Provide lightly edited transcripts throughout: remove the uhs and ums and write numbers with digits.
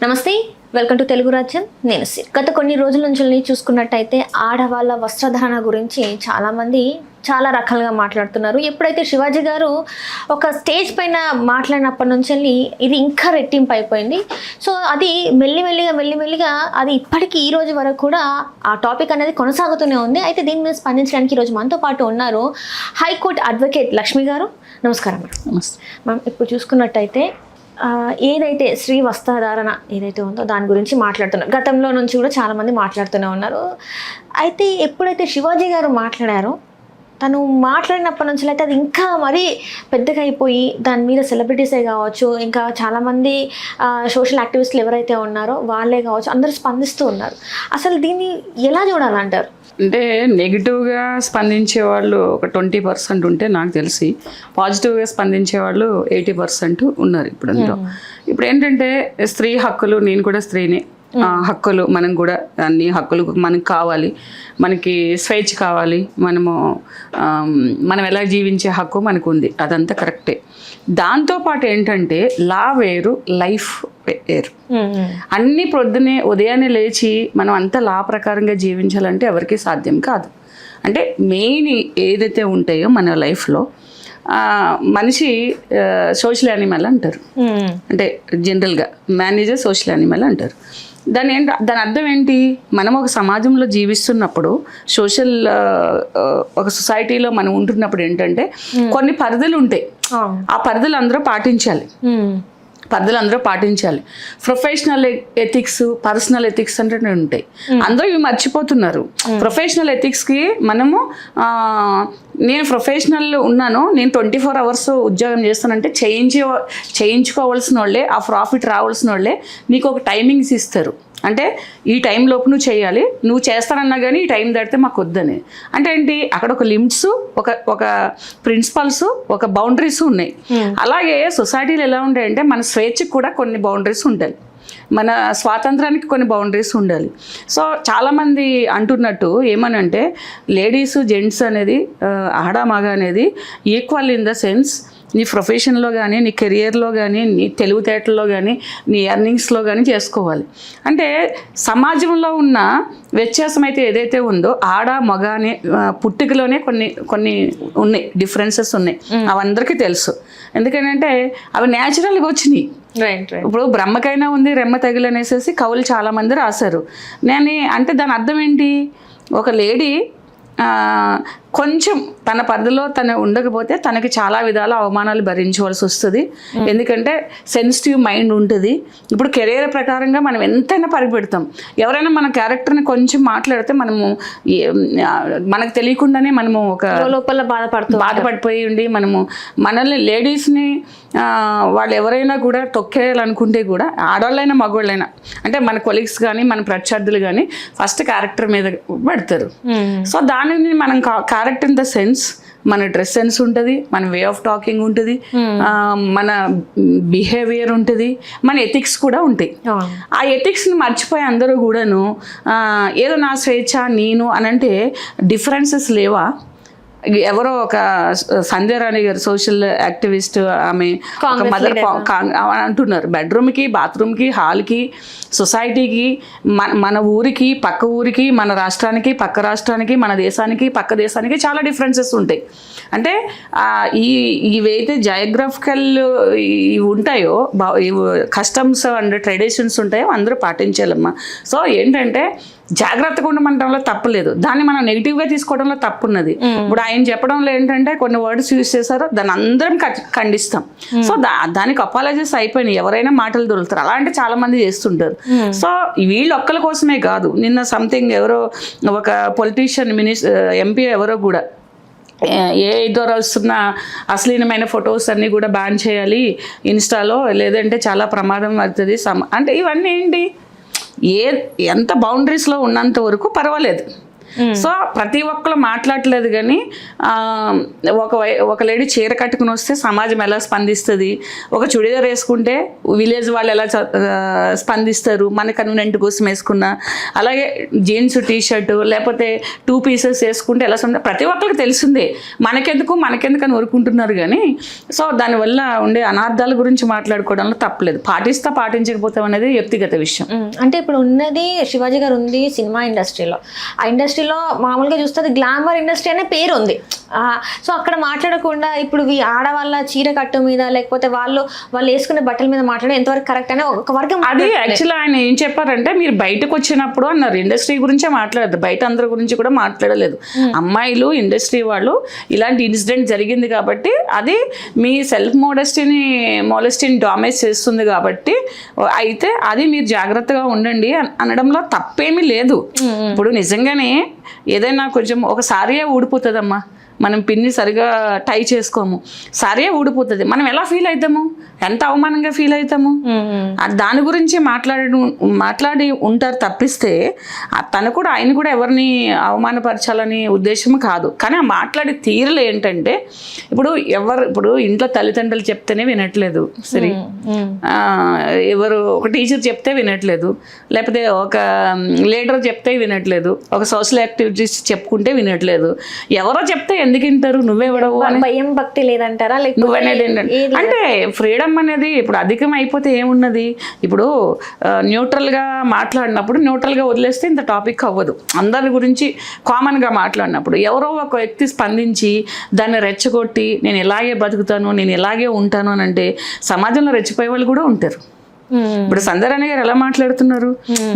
నమస్తే, welcome to Telugu రాజ్యం. నేను గత కొన్ని రోజుల నుంచి చూసుకున్నట్టయితే ఆడవాళ్ళ వస్త్రధారణ గురించి చాలామంది చాలా రకాలుగా మాట్లాడుతున్నారు. ఎప్పుడైతే శివాజీ గారు ఒక స్టేజ్ పైన మాట్లాడినప్పటి నుంచి ఇది ఇంకా రెట్టింపు అయిపోయింది. సో అది మెల్లిమెల్లిగా అది ఇప్పటికీ ఈ రోజు వరకు కూడా ఆ టాపిక్ అనేది కొనసాగుతూనే ఉంది. అయితే దీని మీద స్పందించడానికి ఈరోజు మనతో పాటు ఉన్నారు హైకోర్టు అడ్వకేట్ లక్ష్మి గారు. నమస్కారం మ్యామ్. ఇప్పుడు చూసుకున్నట్టయితే ఏదైతే స్త్రీ వస్త్రధారణ ఏదైతే ఉందో దాని గురించి మాట్లాడుతున్నారు. గతంలో నుంచి కూడా చాలామంది మాట్లాడుతూనే ఉన్నారు. అయితే ఎప్పుడైతే శివాజీ గారు మాట్లాడారో తను మాట్లాడినప్పటి నుంచి అయితే అది ఇంకా మరీ పెద్దగా అయిపోయి దాని మీద సెలబ్రిటీసే కావచ్చు, ఇంకా చాలామంది సోషల్ యాక్టివిస్టులు ఎవరైతే ఉన్నారో వాళ్ళే కావచ్చు, అందరూ స్పందిస్తూ ఉన్నారు. అసలు దీన్ని ఎలా చూడాలంటారు? అంటే నెగిటివ్గా స్పందించే వాళ్ళు ఒక 20% ఉంటే నాకు తెలిసి పాజిటివ్గా స్పందించే వాళ్ళు 80% ఉన్నారు ఇప్పుడు అందులో. ఇప్పుడు ఏంటంటే స్త్రీ హక్కులు, నేను కూడా స్త్రీని, హక్కులు మనం కూడా అన్ని హక్కులు మనకు కావాలి, మనకి స్వేచ్ఛ కావాలి, మనం ఎలా జీవించే హక్కు మనకు ఉంది, అదంతా కరెక్టే. దాంతోపాటు ఏంటంటే లా వేరు, లైఫ్ వేరు. అన్ని ప్రొద్దునే ఉదయాన్నే లేచి మనం అంతా లా ప్రకారంగా జీవించాలంటే ఎవరికి సాధ్యం కాదు. అంటే మెయిన్ ఏదైతే ఉంటాయో మన లైఫ్లో మనిషి సోషల్ యానిమల్ అంటారు. అంటే జనరల్గా మేనేజర్ సోషల్ యానిమల్ అంటారు. దాని అర్థం ఏంటి? మనం ఒక సమాజంలో జీవిస్తున్నప్పుడు, ఒక సొసైటీలో మనం ఉంటున్నప్పుడు ఏంటంటే కొన్ని పరిధులు ఉంటాయి. ఆ పరిధులు అందరూ పాటించాలి. ప్రొఫెషనల్ ఎథిక్స్, పర్సనల్ ఎథిక్స్ అంటే ఉంటాయి. అందరూ ఇవి మర్చిపోతున్నారు. ప్రొఫెషనల్ ఎథిక్స్కి మనము నేను ప్రొఫెషనల్ ఉన్నాను, నేను 24 hours ఉద్యోగం చేస్తానంటే చేయించుకోవాల్సిన వాళ్ళే, ఆ ప్రాఫిట్ రావాల్సిన వాళ్ళే నీకు ఒక టైమింగ్స్ ఇస్తారు. అంటే ఈ టైం లోపు నువ్వు చేయాలి, నువ్వు చేస్తానన్నా కానీ ఈ టైం దాటితే మాకు వద్దని. అంటే ఏంటి? అక్కడ ఒక లిమిట్స్, ఒక ప్రిన్సిపల్స్, ఒక బౌండరీస్ ఉన్నాయి. అలాగే సొసైటీలు ఎలా ఉంటాయంటే మన స్వేచ్ఛకు కూడా కొన్ని బౌండరీస్ ఉంటాయి, మన స్వాతంత్రానికి కొన్ని బౌండరీస్ ఉండాలి. సో చాలామంది అంటున్నట్టు ఏమనంటే లేడీస్ జెంట్స్ అనేది, ఆడ మగ అనేది ఈక్వల్ ఇన్ ద సెన్స్ నీ ప్రొఫెషన్లో కానీ, నీ కెరియర్లో కానీ, నీ తెలివితేటల్లో కానీ, నీ ఎర్నింగ్స్లో కానీ చేసుకోవాలి. అంటే సమాజంలో ఉన్న వ్యత్యాసం అయితే ఏదైతే ఉందో ఆడ మగ అనే పుట్టుకలోనే కొన్ని ఉన్నాయి, డిఫరెన్సెస్ ఉన్నాయి. అవందరికీ తెలుసు. ఎందుకంటే అవి న్యాచురల్గా వచ్చినాయి. ఇప్పుడు బ్రహ్మకైనా ఉంది రెమ్మ తగిలనేసేసి కవులు చాలామంది రాశారు. అంటే దాని అర్థం ఏంటి? ఒక లేడీ కొంచెం తన పరిధిలో తను ఉండకపోతే తనకి చాలా విధాల అవమానాలు భరించవలసి వస్తుంది. ఎందుకంటే సెన్సిటివ్ మైండ్ ఉంటుంది. ఇప్పుడు కెరీర్ ప్రకారంగా మనం ఎంతైనా పరిపెడతాం. ఎవరైనా మన క్యారెక్టర్ని కొంచెం మాట్లాడితే మనకు తెలియకుండానే మనము ఒక లోపల బాధపడిపోయి ఉండి మనల్ని లేడీస్ని వాళ్ళు ఎవరైనా కూడా తొక్కేయాలనుకుంటే కూడా, ఆడవాళ్ళైనా మగవాళ్ళైనా, అంటే మన కొలీగ్స్ కానీ మన ప్రత్యర్థులు కానీ ఫస్ట్ క్యారెక్టర్ మీద పెడతారు. సో దానిని మనం క్యారెక్టర్ ఇన్ ద సెన్స్ మన డ్రెస్ సెన్స్ ఉంటుంది, మన వే ఆఫ్ టాకింగ్ ఉంటుంది, మన బిహేవియర్ ఉంటుంది, మన ఎథిక్స్ కూడా ఉంటాయి. ఆ ఎథిక్స్ని మర్చిపోయి అందరూ కూడాను ఏదో నా స్వేచ్ఛ నేను అనంటే డిఫరెన్సెస్ లేవా? ఎవరో ఒక సంధ్యారాణి గారు సోషల్ యాక్టివిస్ట్, ఆమె ఒక మదర్ అంటున్నారు, బెడ్రూమ్కి, బాత్రూమ్కి, హాల్కి, సొసైటీకి, మన ఊరికి, పక్క ఊరికి, మన రాష్ట్రానికి, పక్క రాష్ట్రానికి, మన దేశానికి, పక్క దేశానికి చాలా డిఫరెన్సెస్ ఉంటాయి. అంటే ఇవైతే జయోగ్రఫికల్ ఇవి ఉంటాయో, కస్టమ్స్ అండ్ ట్రెడిషన్స్ ఉంటాయో అందరూ పాటించాలమ్మా. సో ఏంటంటే జాగ్రత్తగా ఉండమంటంలో తప్పులేదు, దాన్ని మనం నెగిటివ్గా తీసుకోవడంలో తప్పు ఉన్నది. ఇప్పుడు ఆయన చెప్పడంలో ఏంటంటే కొన్ని వర్డ్స్ యూజ్ చేశారో దాన్ని అందరం ఖండిస్తాం. సో దానికి అపాలజీస్ అయిపోయినాయి, ఎవరైనా మాటలు దొరుకుతారు. అలా అంటే చాలా మంది చేస్తుంటారు. సో వీళ్ళు ఒక్కల కోసమే కాదు, నిన్న సంథింగ్ ఎవరో ఒక పొలిటీషియన్, ఎంపీ ఎవరో కూడా ద్వారా వస్తున్న అశ్లీలమైన ఫొటోస్ అన్నీ కూడా బ్యాన్ చేయాలి ఇన్స్టాలో, లేదంటే చాలా ప్రమాదం అవుతుంది. అంటే ఇవన్నీ ఏంటి? ఎంత బౌండరీస్లో ఉన్నంత వరకు పర్వాలేదు. సో ప్రతి ఒక్కరు మాట్లాడలేదు కానీ ఒక లేడీ చీర కట్టుకుని వస్తే సమాజం ఎలా స్పందిస్తుంది, ఒక చుడిదార్ వేసుకుంటే విలేజ్ వాళ్ళు ఎలా స్పందిస్తారు, మన కన్వీనెంట్ కోసం వేసుకున్నా, అలాగే జీన్స్ టీషర్ట్ లేకపోతే 2 పీసెస్ వేసుకుంటే ఎలా ప్రతి ఒక్కరికి తెలిసిందే. మనకెందుకు అని ఊరుకుంటున్నారు కానీ సో దానివల్ల ఉండే అనార్థాల గురించి మాట్లాడుకోవడంలో తప్పలేదు. పాటించకపోతాం అనేది వ్యక్తిగత విషయం. అంటే ఇప్పుడు ఉన్నది శివాజీ గారు ఉంది సినిమా ఇండస్ట్రీలో. ఆ ఇండస్ట్రీలో మామూలుగా చూస్తే గ్లామర్ ఇండస్ట్రీ అనే పేరు ఉంది. సో అక్కడ మాట్లాడకుండా ఇప్పుడు ఆడవాళ్ళ చీర కట్టు మీద లేకపోతే వాళ్ళు వేసుకునే బట్టల మీద మాట్లాడడం ఎంతవరకు కరెక్ట్ అనే ఒక వర్గం. అది యాక్చువల్లీ ఆయన ఏం చెప్పారంటే, మీరు బయటకు వచ్చినప్పుడు అన్నారు ఇండస్ట్రీ గురించే మాట్లాడదు, బయట అందరి గురించి కూడా మాట్లాడలేదు. అమ్మాయిలు ఇండస్ట్రీ వాళ్ళు ఇలాంటి ఇన్సిడెంట్ జరిగింది కాబట్టి అది మీ సెల్ఫ్ మోడెస్టీని డామేజ్ చేస్తుంది కాబట్టి అయితే అది మీరు జాగ్రత్తగా ఉండండి అనడంలో తప్పేమీ లేదు. ఇప్పుడు నిజంగానే ఏదైనా కొంచెం ఒక సారీయే ఊడిపోతుందమ్మా, మనం పిన్ని సరిగా టై చేసుకోము, సారీ ఊడిపోతుంది, మనం ఎలా ఫీల్ అవుతాము, ఎంత అవమానంగా ఫీల్ అవుతాము. దాని గురించి మాట్లాడి ఉంటారు తప్పిస్తే ఆయన కూడా ఎవరిని అవమానపరచాలని ఉద్దేశం కాదు. కానీ ఆ మాట్లాడే తీరులు ఏంటంటే ఇప్పుడు ఇంట్లో తల్లిదండ్రులు చెప్తేనే వినట్లేదు, సరే ఎవరు ఒక టీచర్ చెప్తే వినట్లేదు, లేకపోతే ఒక లీడర్ చెప్తే వినట్లేదు, ఒక సోషల్ యాక్టివిటీస్ చెప్పుకుంటే వినట్లేదు, ఎవరో చెప్తే ఎందుకు వింటారు, నువ్వెవడవు అని భయం భక్తి లేదంటారా, నువ్వనేది ఏంటంటే అంటే ఫ్రీడమ్ అనేది ఇప్పుడు అధికం అయిపోతే ఏమున్నది. ఇప్పుడు న్యూట్రల్గా మాట్లాడినప్పుడు న్యూట్రల్గా వదిలేస్తే ఇంత టాపిక్ అవ్వదు. అందరి గురించి కామన్గా మాట్లాడినప్పుడు ఎవరో ఒక వ్యక్తి స్పందించి దాన్ని రెచ్చగొట్టి నేను ఇలాగే బతుకుతాను, నేను ఇలాగే ఉంటాను అని అంటే సమాజంలో రెచ్చిపోయే వాళ్ళు కూడా ఉంటారు. ఇప్పుడు సంధ్యారాణి గారు ఎలా మాట్లాడుతున్నారు,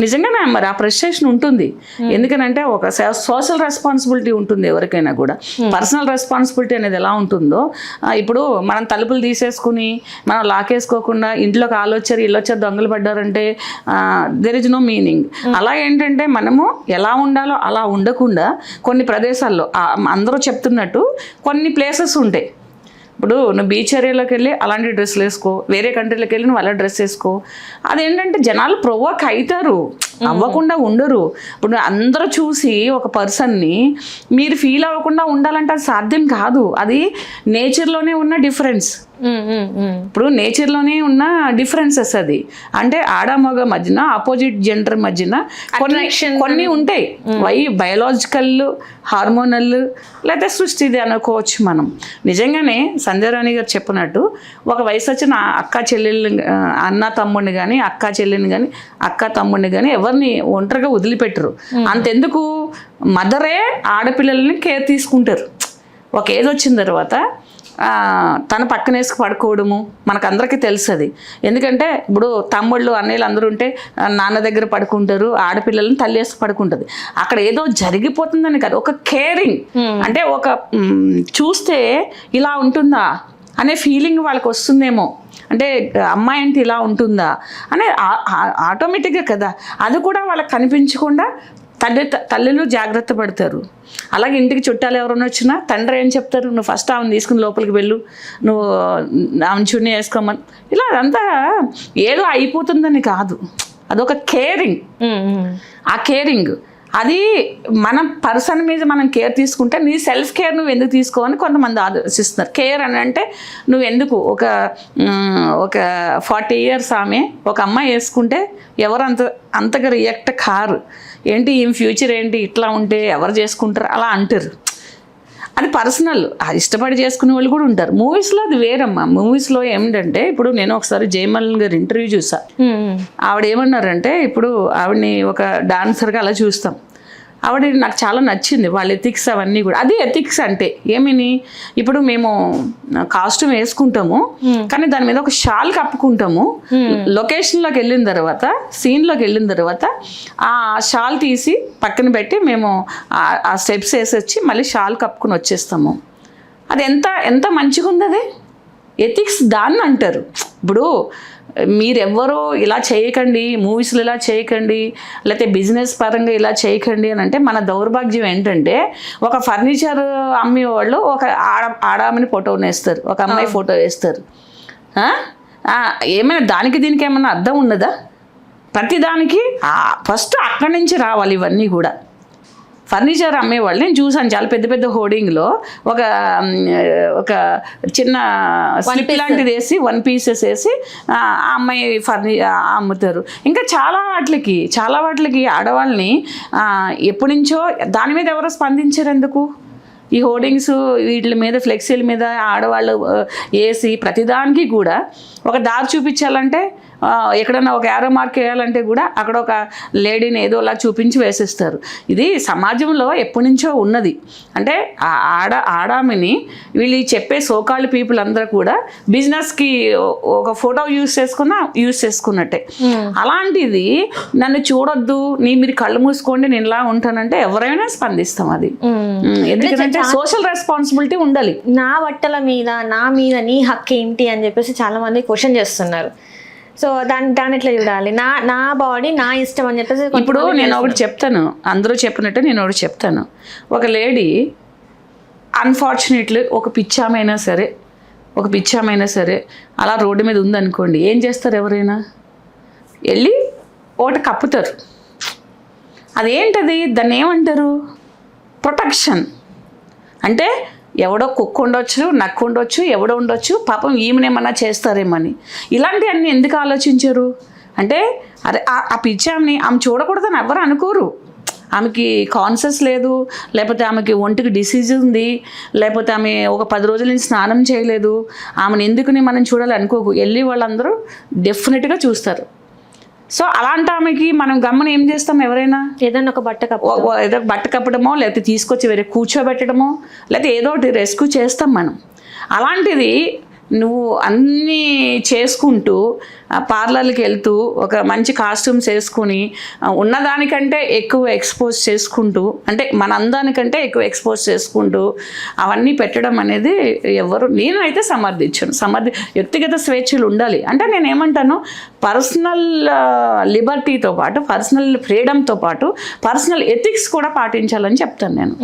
నిజంగానే మరి ఆ ఫ్రస్ట్రేషన్ ఉంటుంది. ఎందుకనంటే ఒక సోషల్ రెస్పాన్సిబిలిటీ ఉంటుంది ఎవరికైనా కూడా. పర్సనల్ రెస్పాన్సిబిలిటీ అనేది ఎలా ఉంటుందో, ఇప్పుడు మనం తలుపులు తీసేసుకుని మనం లాకేసుకోకుండా ఇంట్లోకి ఇల్లొచ్చారు దొంగలు పడ్డారంటే దెర్ ఇస్ నో మీనింగ్. అలా ఏంటంటే మనము ఎలా ఉండాలో అలా ఉండకుండా కొన్ని ప్రదేశాల్లో అందరూ చెప్తున్నట్టు కొన్ని ప్లేసెస్ ఉంటాయి. ఇప్పుడు నువ్వు బీచ్ ఏరియాలోకి వెళ్ళి అలాంటి డ్రెస్సులు వేసుకో, వేరే కంట్రీలోకి వెళ్ళి నువ్వు అలా డ్రెస్ వేసుకో. అదేంటంటే జనాలు ప్రొవోక్ అవుతారు, అవ్వకుండా ఉండరు. ఇప్పుడు అందరూ చూసి ఒక పర్సన్ని మీరు ఫీల్ అవ్వకుండా ఉండాలంటే అది సాధ్యం కాదు. అది నేచర్లోనే ఉన్న డిఫరెన్స్. ఇప్పుడు నేచర్లోనే ఉన్న డిఫరెన్సెస్ అది. అంటే ఆడ మగ మధ్యన ఆపోజిట్ జెండర్ మధ్యన కొన్ని ఉంటాయి. బయోలాజికల్, హార్మోనల్ లేదా సృష్టిది అనుకోవచ్చు మనం. నిజంగానే సంధ్యారాణి గారు చెప్పినట్టు ఒక వయసు వచ్చిన అక్క చెల్లెళ్ళు అన్న తమ్ముడిని కానీ అక్క చెల్లెని కానీ అక్క తమ్ముడిని కానీ ఎవరిని ఒంటరిగా వదిలిపెట్టరు. అంతెందుకు మదరే ఆడపిల్లల్ని కేర్ తీసుకుంటారు. ఒక ఏజ్ వచ్చిన తర్వాత తన పక్కనేసుకు పడుకోవడము మనకందరికీ తెలుసు అది. ఎందుకంటే ఇప్పుడు తమ్ముళ్ళు అన్నయ్యలు అందరూ ఉంటే నాన్న దగ్గర పడుకుంటారు, ఆడపిల్లలను తల్లి వేసి పడుకుంటుంది. అక్కడ ఏదో జరిగిపోతుందని కాదు, ఒక కేరింగ్. అంటే ఒక చూస్తే ఇలా ఉంటుందా అనే ఫీలింగ్ వాళ్ళకి వస్తుందేమో, అంటే అమ్మాయి అంటే ఇలా ఉంటుందా అనే ఆటోమేటిక్గా కదా. అది కూడా వాళ్ళకి కనిపించకుండా తల్లులు జాగ్రత్త పడతారు. అలాగే ఇంటికి చుట్టాలు ఎవరైనా వచ్చినా తండ్రి ఏం చెప్తారు, నువ్వు ఫస్ట్ ఆమెను తీసుకుని లోపలికి వెళ్ళు, నువ్వు ఆమెను చున్నీ వేసుకోమని. ఇలా అదంతా ఏదో అయిపోతుందని కాదు, అదొక కేరింగ్. ఆ కేరింగ్ అది మన పర్సన్ మీద మనం కేర్ తీసుకుంటే నీ సెల్ఫ్ కేర్ నువ్వు ఎందుకు తీసుకోవని కొంతమంది ఆలోచిస్తున్నారు. కేర్ అని అంటే నువ్వు ఎందుకు ఒక 40 years ఆమె ఒక అమ్మాయి వేసుకుంటే ఎవరు అంతగా రియాక్ట్ కారు. ఏంటి ఈ ఫ్యూచర్ ఏంటి ఇట్లా ఉంటే ఎవరు చేసుకుంటారు అలా అంటారు. అది పర్సనల్, ఇష్టపడి చేసుకునే వాళ్ళు కూడా ఉంటారు. మూవీస్లో అది వేరమ్మా. మూవీస్లో ఏమిటంటే ఇప్పుడు నేను ఒకసారి జయమల్ని గారి ఇంటర్వ్యూ చూసా. ఆవిడ ఏమన్నారంటే, ఇప్పుడు ఆవిడని ఒక డాన్సర్గా అలా చూస్తాం, ఆవిడ నాకు చాలా నచ్చింది వాళ్ళ ఎథిక్స్ అవన్నీ కూడా. అది ఎథిక్స్ అంటే ఏమిని, ఇప్పుడు మేము కాస్ట్యూమ్ వేసుకుంటాము కానీ దాని మీద ఒక షాల్ కప్పుకుంటాము. లొకేషన్లోకి వెళ్ళిన తర్వాత, సీన్లోకి వెళ్ళిన తర్వాత ఆ షాల్ తీసి పక్కన పెట్టి మేము ఆ స్టెప్స్ వేసి వచ్చి మళ్ళీ షాల్ కప్పుకుని వచ్చేస్తాము. అది ఎంత మంచిగా ఉంది. అది ఎథిక్స్ దాన్ని అంటారు. ఇప్పుడు మీరెవ్వరూ ఇలా చేయకండి, మూవీస్లో ఇలా చేయకండి, లేకపోతే బిజినెస్ పరంగా ఇలా చేయకండి అని అంటే మన దౌర్భాగ్యం ఏంటంటే, ఒక ఫర్నిచర్ అమ్మే వాళ్ళు ఒక ఆడామని ఫోటో వేస్తారు, ఒక అమ్మాయి ఫోటో వేస్తారు. ఏమైనా దీనికి ఏమైనా అర్థం ఉన్నదా? ప్రతిదానికి ఫస్ట్ అక్కడి నుంచి రావాలి ఇవన్నీ కూడా. ఫర్నిచర్ అమ్మేవాళ్ళు నేను చూసాను చాలా పెద్ద పెద్ద హోర్డింగ్లో ఒక చిన్న స్లిప్ లాంటిది వేసి 1 pieces వేసి ఆ అమ్మాయి అమ్ముతారు. ఇంకా చాలా వాటికి ఆడవాళ్ళని ఎప్పటి నుంచో దాని మీద ఎవరో స్పందించారు ఎందుకు? ఈ హోర్డింగ్స్ వీటి మీద ఫ్లెక్సీల మీద ఆడవాళ్ళు వేసి ప్రతిదానికి కూడా ఒక దారి చూపించాలంటే ఎక్కడన్నా ఒక యారో మార్క్ వేయాలంటే కూడా అక్కడ ఒక లేడీని ఏదోలా చూపించి వేసేస్తారు. ఇది సమాజంలో ఎప్పటి నుంచో ఉన్నది. అంటే ఆడామిని వీళ్ళు చెప్పే సోకాల్డ్ పీపుల్ అందరూ కూడా బిజినెస్కి ఒక ఫోటో యూజ్ చేసుకున్నట్టే. అలాంటిది నన్ను చూడొద్దు, మీరు కళ్ళు మూసుకోండి నేను ఇలా ఉంటానంటే ఎవరైనా స్పందిస్తాం. అది ఎందుకంటే సోషల్ రెస్పాన్సిబిలిటీ ఉండాలి. నా బట్టల మీద నా మీద నీ హక్కు ఏంటి అని చెప్పేసి చాలా మంది క్వశ్చన్ చేస్తున్నారు. సో దాన్ని ఎట్లా చూడాలి? నా బాడీ నా ఇష్టం అని చెప్పేసి. ఇప్పుడు నేను ఒకటి చెప్తాను, అందరూ చెప్పినట్టు నేను ఒకటి చెప్తాను. ఒక లేడీ అన్ఫార్చునేట్లీ ఒక పిచ్చామైనా సరే అలా రోడ్డు మీద ఉందనుకోండి, ఏం చేస్తారు? ఎవరైనా వెళ్ళి ఒకటి కప్పుతారు. అదేంటది? దాన్ని ఏమంటారు? ప్రొటెక్షన్. అంటే ఎవడో కుక్క ఉండొచ్చు, నక్కు ఉండొచ్చు, ఎవడో ఉండొచ్చు, పాపం ఈమెనేమన్నా చేస్తారేమని. ఇలాంటివన్నీ ఎందుకు ఆలోచించరు? అంటే అరే ఆ పిచ్చామిని ఆమె చూడకూడదని ఎవరు అనుకోరు. ఆమెకి కాన్షియస్ లేదు, లేకపోతే ఆమెకి ఒంటికి డిసీజ్ ఉంది, లేకపోతే ఆమె ఒక 10 రోజుల నుంచి స్నానం చేయలేదు, ఆమెను ఎందుకుని మనం చూడాలి అనుకోకు. వెళ్ళి వాళ్ళందరూ డెఫినెట్గా చూస్తారు. సో అలాంటి ఆమెకి మనం గమ్మన ఏం చేస్తాం? ఎవరైనా ఏదైనా ఒక ఏదో బట్ట కప్పడమో, లేకపోతే తీసుకొచ్చి వేరే కూర్చోబెట్టడమో, లేకపోతే ఏదో ఒకటి రెస్క్యూ చేస్తాం మనం. అలాంటిది నువ్వు అన్నీ చేసుకుంటూ పార్లర్కి వెళ్తూ ఒక మంచి కాస్ట్యూమ్స్ వేసుకొని ఉన్నదానికంటే ఎక్కువ ఎక్స్పోజ్ చేసుకుంటూ, అంటే మన అందానికంటే ఎక్కువ ఎక్స్పోజ్ చేసుకుంటూ అవన్నీ పెట్టడం అనేది నేనైతే సమర్థించాను. వ్యక్తిగత స్వేచ్ఛలు ఉండాలి. అంటే నేను ఏమంటాను, పర్సనల్ లిబర్టీతో పాటు, పర్సనల్ ఫ్రీడమ్తో పాటు పర్సనల్ ఎథిక్స్ కూడా పాటించాలని చెప్తాను నేను.